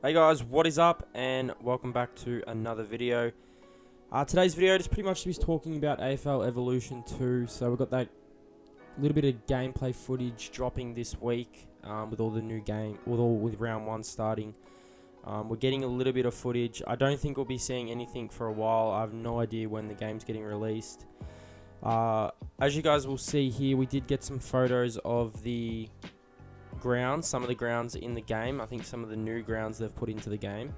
Hey guys, what is up, and welcome back to another video. Today's video just pretty much is talking about AFL Evolution 2. So we've got that little bit of gameplay footage dropping this week with all the new game, with round 1 starting. We're getting a little bit of footage. I don't think we'll be seeing anything for a while. I have no idea when the game's getting released. As you guys will see here, we did get some photos of the grounds, some of the grounds in the game. I think some of the new grounds they've put into the game.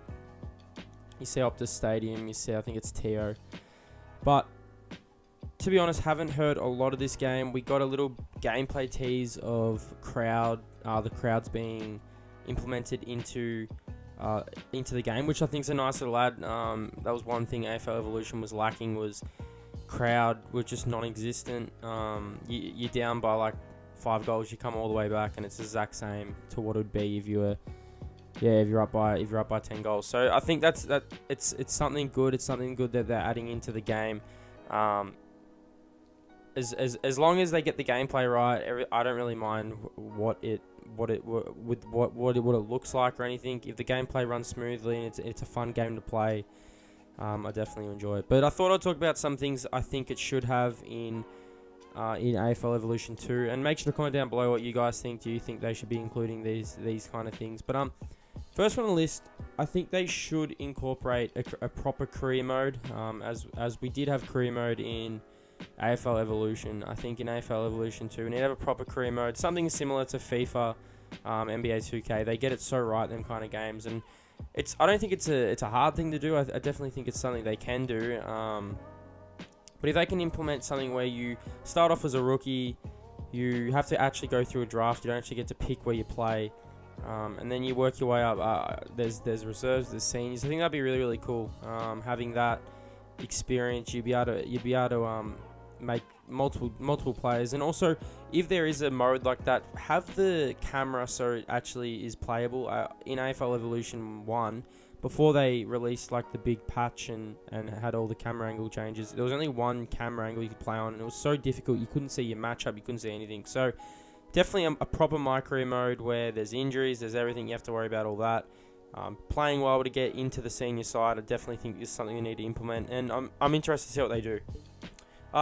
You see Optus Stadium, you see I think it's Teo. But to be honest, haven't heard a lot of this game. We got a little gameplay tease of the crowds being implemented into the game, which I think is a nice little add. That was one thing AFL Evolution was lacking, was crowd were just non-existent. You're down by like 5 goals, you come all the way back, and it's the exact same to what it would be if you're up by 10 goals. So I think it's something good. It's something good that they're adding into the game. As long as they get the gameplay right, I don't really mind what it looks like or anything. If the gameplay runs smoothly and it's a fun game to play, I definitely enjoy it. But I thought I'd talk about some things I think it should have in AFL Evolution 2, and make sure to comment down below what you guys think. Do you think they should be including these kind of things? But first on the list, I think they should incorporate a proper career mode, as we did have career mode in AFL Evolution. I think in AFL Evolution 2 we need to have a proper career mode, something similar to FIFA, NBA 2K. They get it so right, them kind of games, and I don't think it's a hard thing to do. I definitely think it's something they can do. But if they can implement something where you start off as a rookie, you have to actually go through a draft, you don't actually get to pick where you play, and then you work your way up. There's reserves, there's seniors. I think that'd be really, really cool. Having that experience, you'd be able to make multiple players. And also, if there is a mode like that, have the camera so it actually is playable. In AFL Evolution 1, before they released like the big patch and had all the camera angle changes, there was only one camera angle you could play on, and it was so difficult. You couldn't see your matchup, you couldn't see anything. So definitely a proper My Career mode where there's injuries, there's everything, you have to worry about all that. Playing well to get into the senior side, I definitely think is something you need to implement, and I'm interested to see what they do.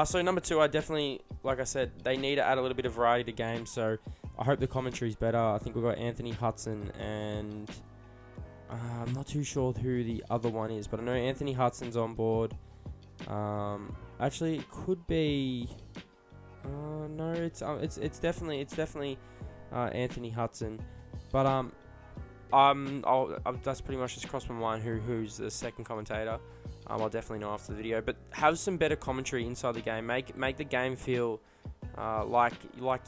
So number 2, I definitely, like I said, they need to add a little bit of variety to games. So I hope the commentary is better. I think we've got Anthony Hudson, and I'm not too sure who the other one is, but I know Anthony Hudson's on board. Actually, it could be. No, it's definitely Anthony Hudson, but that's pretty much just crossed my mind who's the second commentator. I'll definitely know after the video. But have some better commentary inside the game. Make the game feel like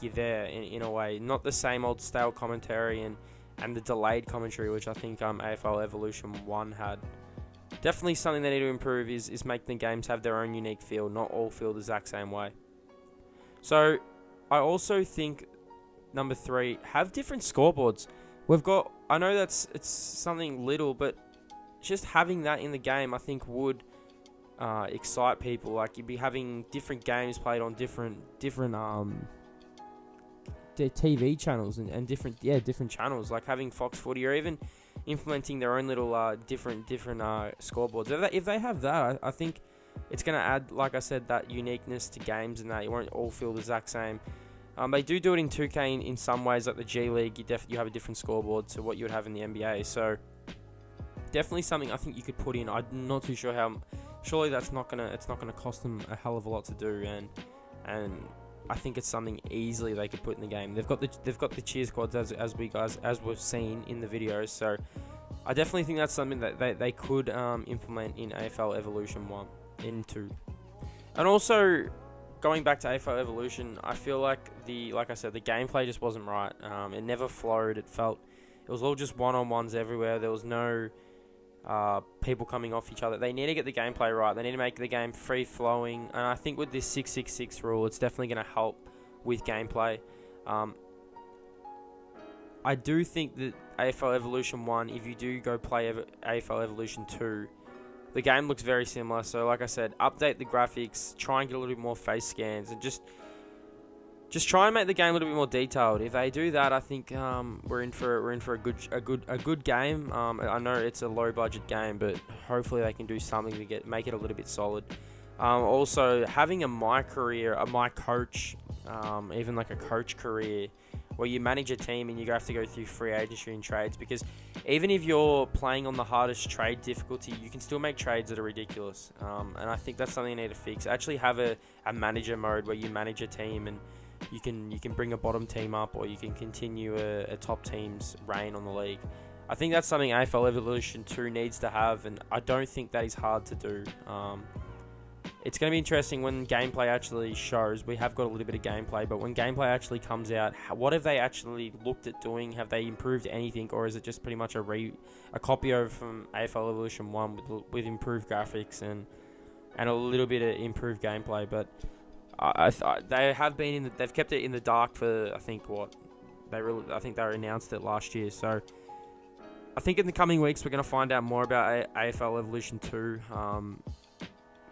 you're there in a way, not the same old stale commentary and the delayed commentary, which I think AFL Evolution 1 had. Definitely something they need to improve is make the games have their own unique feel, not all feel the exact same way. So I also think number 3, have different scoreboards. I know it's something little, but just having that in the game, I think would excite people. Like, you'd be having different games played on different TV channels and different channels, like having Fox Footy, or even implementing their own little different scoreboards. If they have that, I think it's going to add, like I said, that uniqueness to games, and that you won't all feel the exact same. They do it in 2K in some ways, like the G League. You have a different scoreboard to what you would have in the NBA. So definitely something I think you could put in. I'm not too sure how. Surely it's not gonna cost them a hell of a lot to do, and I think it's something easily they could put in the game. They've got the cheer squads as we've seen in the videos. So I definitely think that's something that they could implement in AFL Evolution 1 and 2. And also, going back to AFL Evolution, I feel like like I said, the gameplay just wasn't right. It never flowed. It was all just one-on-ones everywhere. There was no people coming off each other. They need to get the gameplay right. They need to make the game free-flowing. And I think with this 666 rule, it's definitely going to help with gameplay. I do think that AFL Evolution 1, if you do go play AFL Evolution 2, the game looks very similar. So like I said, update the graphics, try and get a little bit more face scans, and just just try and make the game a little bit more detailed. If they do that, I think we're in for a good game. I know it's a low budget game, but hopefully they can do something to make it a little bit solid. Also, having a my coach, even like a coach career, where you manage a team and you have to go through free agency and trades, because even if you're playing on the hardest trade difficulty, you can still make trades that are ridiculous. And I think that's something you need to fix. Actually have a manager mode where you manage a team and you can bring a bottom team up, or you can continue a top team's reign on the league. I think that's something AFL Evolution 2 needs to have, and I don't think that is hard to do. It's going to be interesting when gameplay actually shows. We have got a little bit of gameplay, but when gameplay actually comes out, what have they actually looked at doing? Have they improved anything, or is it just pretty much a copy over from AFL Evolution 1 with improved graphics and a little bit of improved gameplay? But they have been they've kept it in the dark for I think they announced it last year. So I think in the coming weeks we're going to find out more about AFL Evolution 2.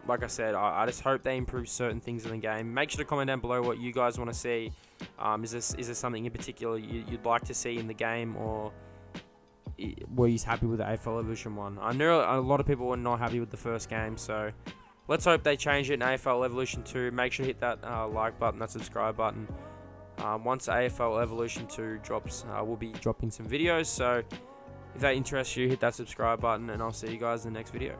Like I said, I just hope they improve certain things in the game. Make sure to comment down below what you guys want to see. Is there something in particular you'd like to see in the game, or were you happy with the AFL Evolution 1? I know a lot of people were not happy with the first game, so let's hope they change it in AFL Evolution 2. Make sure to hit that like button, that subscribe button. Once AFL Evolution 2 drops, we'll be dropping some videos. So if that interests you, hit that subscribe button, and I'll see you guys in the next video.